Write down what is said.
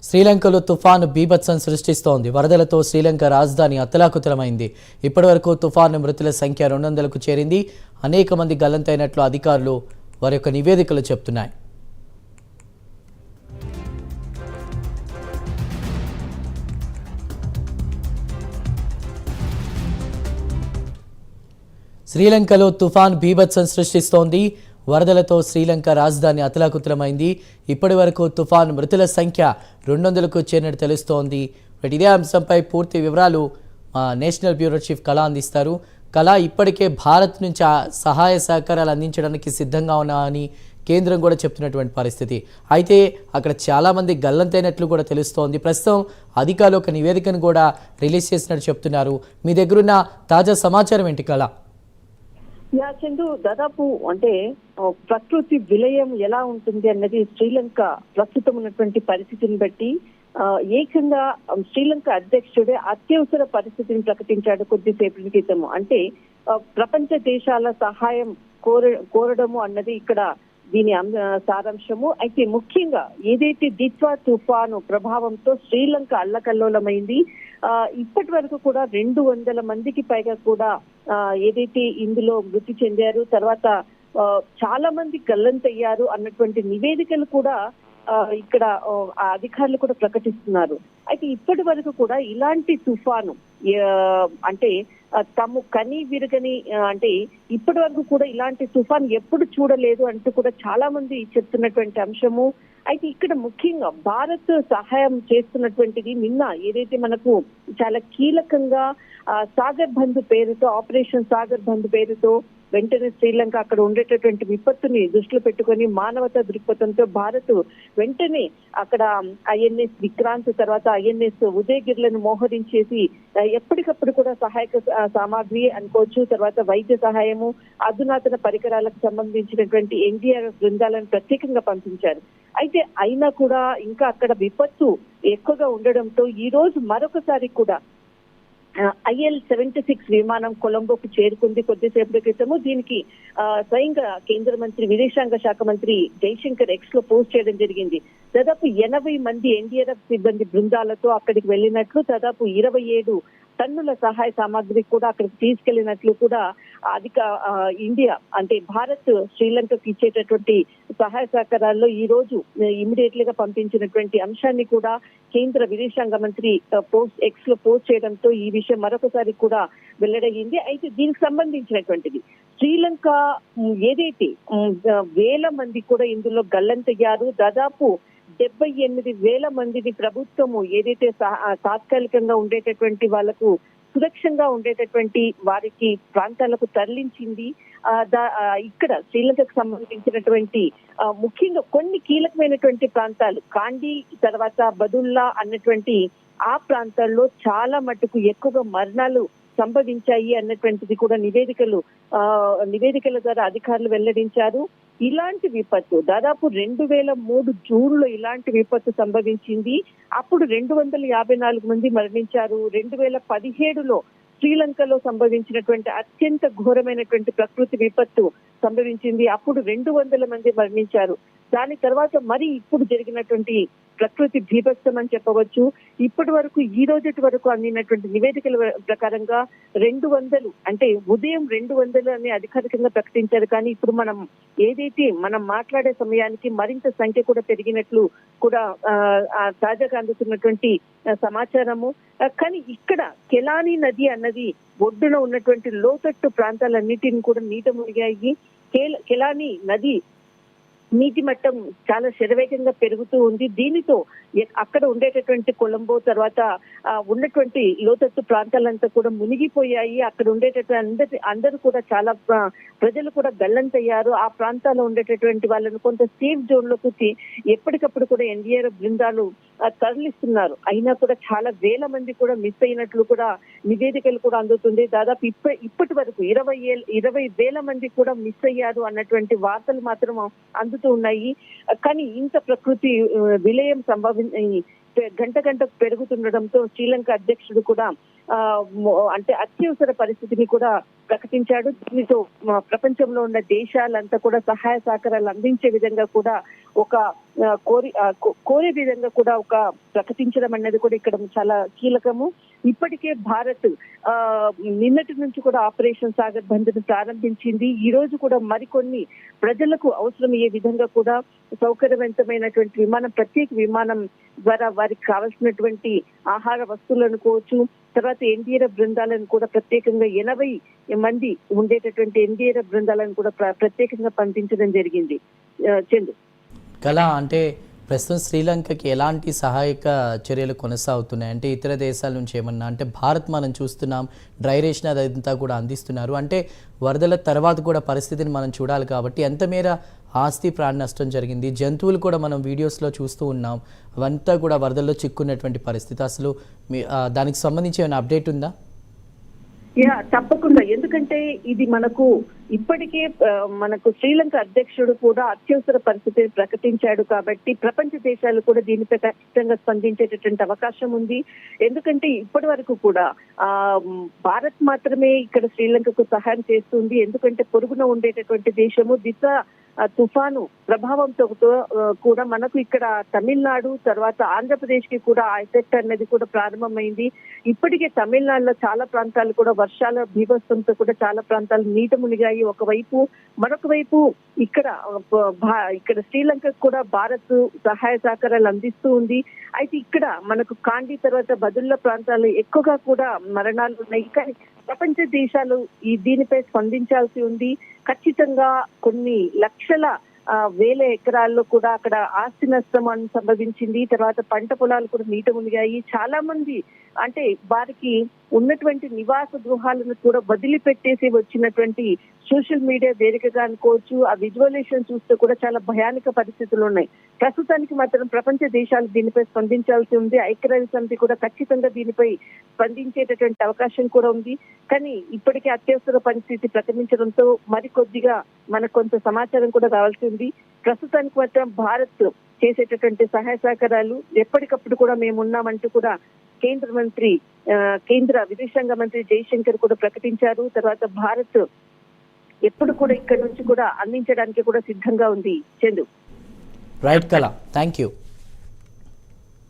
శ్రీలంకలో తుఫాను బీభత్సం సృష్టిస్తోంది. వరదలతో శ్రీలంక రాజధాని అతలాకుతలమైంది. ఇప్పటివరకు తుఫాను మృతుల సంఖ్య 200కు చేరింది. అనేక మంది గల్లంతైనట్లు అధికారులు వారి యొక్క నివేదికలు చెప్తున్నాయి. శ్రీలంకలో తుఫాన్ బీభత్సం సృష్టిస్తోంది. వరదలతో శ్రీలంక రాజధాని అతలాకుతలమైంది. ఇప్పటి వరకు తుఫాన్ మృతుల సంఖ్య 200కు చేరినట్టు తెలుస్తోంది. ఇదే అంశంపై పూర్తి వివరాలు నేషనల్ బ్యూరో చీఫ్ కళ అందిస్తారు. కళ, ఇప్పటికే భారత్ నుంచి సహాయ సహకారాలు అందించడానికి సిద్ధంగా ఉన్నామని కేంద్రం కూడా చెప్తున్నటువంటి పరిస్థితి. అయితే అక్కడ చాలామంది గల్లంతైనట్లు కూడా తెలుస్తోంది. ప్రస్తుతం అధికారులు ఒక నివేదికను కూడా రిలీజ్ చేసినట్టు చెప్తున్నారు. మీ దగ్గరున్న తాజా సమాచారం ఏంటి కళ? చందు, దాదాపు అంటే ప్రకృతి విలయం ఎలా ఉంటుంది అన్నది శ్రీలంక ప్రస్తుతం ఉన్నటువంటి పరిస్థితిని బట్టి ఏకంగా శ్రీలంక అధ్యక్షుడే అత్యవసర పరిస్థితిని ప్రకటించాడు కొద్దిసేపటి క్రితము. అంటే ప్రపంచ దేశాల సహాయం కోరడము అన్నది ఇక్కడ దీని సారాంశము. అయితే ముఖ్యంగా ఏదైతే దిత్వా తుఫాను ప్రభావంతో శ్రీలంక అల్లకల్లోలమైంది. ఇప్పటి వరకు కూడా 200 మందికి పైగా కూడా ఏదైతే ఇందులో మృతి చెందారు, తర్వాత చాలా మంది గల్లంతయ్యారు అన్నటువంటి నివేదికలు కూడా ఇక్కడ అధికారులు కూడా ప్రకటిస్తున్నారు. అయితే ఇప్పటి వరకు కూడా ఇలాంటి తుఫాను అంటే తాము కని విరగని అంటే ఇప్పటి వరకు కూడా ఇలాంటి తుఫాన్ ఎప్పుడు చూడలేదు అంటూ కూడా చాలా మంది చెప్తున్నటువంటి అంశము. అయితే ఇక్కడ ముఖ్యంగా భారత్ సహాయం చేస్తున్నటువంటిది నిన్న ఏదైతే మనకు చాలా కీలకంగా సాగర్ బంధు పేరుతో, ఆపరేషన్ సాగర్ బంధు పేరుతో వెంటనే శ్రీలంక అక్కడ ఉండేటటువంటి విపత్తుని దృష్టిలో పెట్టుకొని మానవతా దృక్పథంతో భారత్ వెంటనే అక్కడ ఐఎన్ఎస్ విక్రాంత్ తర్వాత ఐఎన్ఎస్ ఉదయగిరిలను మోహరించేసి ఎప్పటికప్పుడు కూడా సహాయక సామాగ్రి అనుకోవచ్చు, తర్వాత వైద్య సహాయము, అధునాతన పరికరాలకు సంబంధించినటువంటి ఎన్డీఆర్ఎఫ్ బృందాలను ప్రత్యేకంగా పంపించారు. అయితే అయినా కూడా ఇంకా అక్కడ విపత్తు ఎక్కువగా ఉండడంతో ఈ రోజు మరొకసారి కూడా IL-76 విమానం కొలంబోకు చేరుకుంది కొద్దిసేపటి క్రితము. దీనికి స్వయంగా కేంద్ర మంత్రి విదేశాంగ శాఖ మంత్రి జైశంకర్ ఎక్స్ లో పోస్ట్ చేయడం జరిగింది. దాదాపు 80 మంది ఎన్డీఆర్ఎఫ్ సిబ్బంది బృందాలతో అక్కడికి వెళ్ళినట్లు, దాదాపు 27 టన్నుల సహాయ సామాగ్రి కూడా అక్కడికి తీసుకెళ్లినట్లు కూడా ఇండియా అంటే భారత్ శ్రీలంకకు ఇచ్చేటటువంటి సహాయ సహకారాల్లో ఈ రోజు ఇమీడియట్ గా పంపించినటువంటి అంశాన్ని కూడా కేంద్ర విదేశాంగ మంత్రి ఎక్స్ లో పోస్ట్ చేయడంతో ఈ విషయం మరొకసారి కూడా వెల్లడయ్యింది. అయితే దీనికి సంబంధించినటువంటిది శ్రీలంక ఏదైతే వేల మంది కూడా ఇందులో గల్లంతయ్యారు. దాదాపు 78,000 మందిని ప్రభుత్వము ఏదైతే తాత్కాలికంగా ఉండేటటువంటి వాళ్లకు సురక్షంగా ఉండేటటువంటి వారికి ప్రాంతాలకు తరలించింది. ఇక్కడ శ్రీలంకకు సంబంధించినటువంటి ముఖ్యంగా కొన్ని కీలకమైనటువంటి ప్రాంతాలు కాండి తర్వాత బదుల్లా అన్నటువంటి ఆ ప్రాంతాల్లో చాలా మటుకు ఎక్కువగా మరణాలు సంభవించాయి అన్నటువంటిది కూడా నివేదికల ద్వారా అధికారులు వెల్లడించారు. ఇలాంటి విపత్తు దాదాపు 2003 జూన్లో ఇలాంటి విపత్తు సంభవించింది. అప్పుడు 254 మంది మరణించారు. 2017లో శ్రీలంకలో సంభవించినటువంటి అత్యంత ఘోరమైనటువంటి ప్రకృతి విపత్తు సంభవించింది. అప్పుడు 200 మంది మరణించారు. దాని తర్వాత మరి ఇప్పుడు జరిగినటువంటి ప్రకృతి బీభత్సం అని చెప్పవచ్చు. ఇప్పటి వరకు ఈ రోజు వరకు అందినటువంటి నివేదికల ప్రకారంగా 200 అంటే ఉదయం 200 అని అధికారికంగా ప్రకటించారు. కానీ ఇప్పుడు మనం మాట్లాడే సమయానికి మరింత సంఖ్య కూడా పెరిగినట్లు కూడా తాజాగా అందుతున్నటువంటి సమాచారము. కానీ ఇక్కడ కెలాని నది అన్నది ఒడ్డున ఉన్నటువంటి లోతట్టు ప్రాంతాలన్నిటిని కూడా నీట మునిగాయి. కెలాని నది నీటి మట్టం చాలా శరవేగంగా పెరుగుతూ ఉంది. దీనితో అక్కడ ఉండేటటువంటి కొలంబో తర్వాత ఉన్నటువంటి లోతట్టు ప్రాంతాలంతా కూడా మునిగిపోయాయి. అక్కడ ఉండేటటువంటి అందరూ కూడా చాలా ప్రజలు కూడా గల్లంతయ్యారు. ఆ ప్రాంతాల్లో ఉండేటటువంటి వాళ్ళను కొంత సేఫ్ జోన్ లోకి ఎప్పటికప్పుడు కూడా ఎన్డీఆర్ఎఫ్ బృందాలు తరలిస్తున్నారు. అయినా కూడా చాలా వేల మంది కూడా మిస్ అయినట్లు కూడా నివేదికలు కూడా అందుతుంది. దాదాపు ఇప్పటి వరకు 20,000 మంది కూడా మిస్ అయ్యారు అన్నటువంటి వార్తలు మాత్రం అందుతూ ఉన్నాయి. కానీ ఇంత ప్రకృతి విలయం గంట గంటకు పెరుగుతుండడంతో శ్రీలంక అధ్యక్షుడు కూడా అంటే అత్యవసర పరిస్థితిని కూడా ప్రకటించాడు. దీనితో ప్రపంచంలో ఉన్న దేశాలంతా కూడా సహాయ సహకారాలు అందించే విధంగా కూడా ఒక కోరే విధంగా కూడా ఒక ప్రకటించడం అనేది కూడా ఇక్కడ చాలా కీలకము. ఇప్పటికే భారత్ నిన్నటి నుంచి కూడా ఆపరేషన్ సాగర్ బంద్ను ప్రారంభించింది. ఈ రోజు కూడా మరికొన్ని ప్రజలకు అవసరమయ్యే విధంగా కూడా సౌకర్యవంతమైనటువంటి ప్రత్యేక విమానం ద్వారా వారికి కావాల్సినటువంటి ఆహార వస్తువులను కోవచ్చు. తర్వాత ఎన్డీఆర్ఎఫ్ బృందాలను కూడా ప్రత్యేకంగా 80 మంది ఉండేటటువంటి ఎన్డీఆర్ఎఫ్ బృందాలను కూడా ప్రత్యేకంగా పంపించడం జరిగింది. చందు కళ అంటే ప్రస్తుతం శ్రీలంకకి ఎలాంటి సహాయక చర్యలు కొనసాగుతున్నాయి అంటే ఇతర దేశాల నుంచి ఏమన్నా అంటే భారత్ మనం చూస్తున్నాం డ్రై రేషన్ అదంతా కూడా అందిస్తున్నారు అంటే వరదల తర్వాత కూడా పరిస్థితిని మనం చూడాలి కాబట్టి ఎంత మేర ఆస్తి ప్రాణ నష్టం జరిగింది, జంతువులు కూడా మనం వీడియోస్లో చూస్తూ ఉన్నాం, అవంతా కూడా వరదల్లో చిక్కున్నటువంటి పరిస్థితి. అసలు దానికి సంబంధించి ఏమైనా అప్డేట్ ఉందా? తప్పకుండా. ఎందుకంటే ఇది ఇప్పటికే మనకు శ్రీలంక అధ్యక్షుడు కూడా అత్యవసర పరిస్థితిని ప్రకటించాడు కాబట్టి ప్రపంచ దేశాలు కూడా దీనిపై ఖచ్చితంగా స్పందించేటటువంటి అవకాశం ఉంది. ఎందుకంటే ఇప్పటి వరకు కూడా భారత్ మాత్రమే ఇక్కడ శ్రీలంకకు సహాయం చేస్తుంది. ఎందుకంటే పొరుగున ఉండేటటువంటి దేశము దిశ తుఫాను ప్రభావంతో కూడా మనకు ఇక్కడ తమిళనాడు తర్వాత ఆంధ్రప్రదేశ్ కి కూడా ఆ ఎఫెక్ట్ అనేది కూడా ప్రారంభమైంది. ఇప్పటికే తమిళనాడులో చాలా ప్రాంతాలు కూడా వర్షాల బీభత్సంతో కూడా చాలా ప్రాంతాలు నీట మునిగాయి ఒకవైపు. మరొక వైపు ఇక్కడ శ్రీలంకకు కూడా భారత్ సహాయ సహకారాలు అందిస్తూ ఉంది. అయితే ఇక్కడ మనకు కాండి తర్వాత బదుళ్ళ ప్రాంతాలు ఎక్కువగా కూడా మరణాలు ఉన్నాయి. కానీ ప్రపంచ దేశాలు దీనిపై స్పందించాల్సి ఉంది. ఖచ్చితంగా కొన్ని లక్షల వేల ఎకరాల్లో కూడా అక్కడ ఆస్తి నష్టం సంభవించింది. తర్వాత పంట పొలాలు కూడా నీట మునిగాయి. చాలా మంది అంటే వారికి ఉన్నటువంటి నివాస గృహాలను కూడా వదిలిపెట్టేసి వచ్చినటువంటి సోషల్ మీడియా వేదికగా అనుకోవచ్చు. ఆ విజువలేషన్ చూస్తే కూడా చాలా భయానక పరిస్థితులు ఉన్నాయి. ప్రస్తుతానికి మాత్రం ప్రపంచ దేశాలు దీనిపై స్పందించాల్సి ఉంది. ఐక్యరాజ్య సమితి కూడా ఖచ్చితంగా దీనిపై స్పందించేటటువంటి అవకాశం కూడా ఉంది. కానీ ఇప్పటికే అత్యవసర పరిస్థితి ప్రకటించడంతో మరికొద్దిగా మనకు కొంత సమాచారం కూడా కావాల్సి ఉంది. ప్రస్తుతానికి మాత్రం భారత్ చేసేటటువంటి సహాయ సహకారాలు ఎప్పటికప్పుడు కూడా మేము ఉన్నామంటూ కూడా కేంద్ర విదేశాంగ మంత్రి జైశంకర్ కూడా ప్రకటించారు. తర్వాత భారత్ ఎప్పుడు కూడా ఇక్కడ నుంచి కూడా అందించడానికి కూడా సిద్ధంగా ఉంది. చందు. రైట్ కళ, థ్యాంక్ యూ.